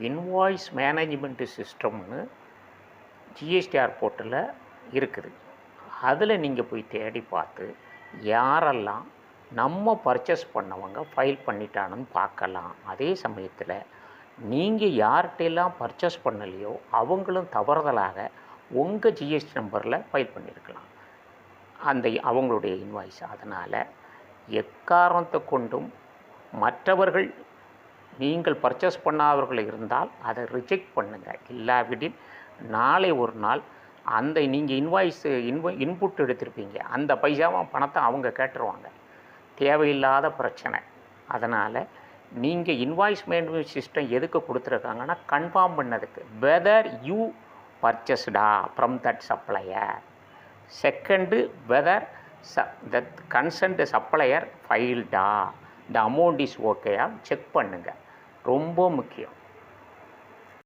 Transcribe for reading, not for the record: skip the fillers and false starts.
Invoice management சிஸ்டம்னு GSTR போர்ட்டலில் இருக்குது. அதில் நீங்கள் போய் தேடி பார்த்து யாரெல்லாம் நம்ம பர்ச்சேஸ் பண்ணவங்க ஃபைல் பண்ணிட்டானுன்னு பார்க்கலாம். அதே சமயத்தில் நீங்கள் யார்கிட்டெல்லாம் பர்ச்சேஸ் பண்ணலையோ அவங்களும் தவறுதலாக உங்கள் ஜிஎஸ்டி நம்பரில் ஃபைல் பண்ணியிருக்கலாம் அவங்களுடைய இன்வாய்ஸ். அதனால் எக்காரணத்தை கொண்டும் மற்றவர்கள் நீங்கள் பர்ச்சேஸ் பண்ணாதவர்கள் இருந்தால் அதை ரிஜெக்ட் பண்ணுங்கள். இல்லாவிடில் நாளை ஒரு நாள் அந்த நீங்கள் இன்புட் எடுத்திருப்பீங்க, அந்த பணத்தை அவங்க கேட்டுருவாங்க. தேவையில்லாத பிரச்சனை. அதனால் நீங்கள் இன்வாய்ஸ் மேனேஜ்மெண்ட் சிஸ்டம் எதுக்கு கொடுத்துருக்காங்கன்னா கன்ஃபார்ம் பண்ணதுக்கு, வெதர் யூ பர்ச்சேஸ்டா from that supplier. Second, whether that consent supplier ஃபைல்டா, த அமௌண்ட் இஸ் ஓகேயா செக் பண்ணுங்கள். ரொம்ப முக்கியம்.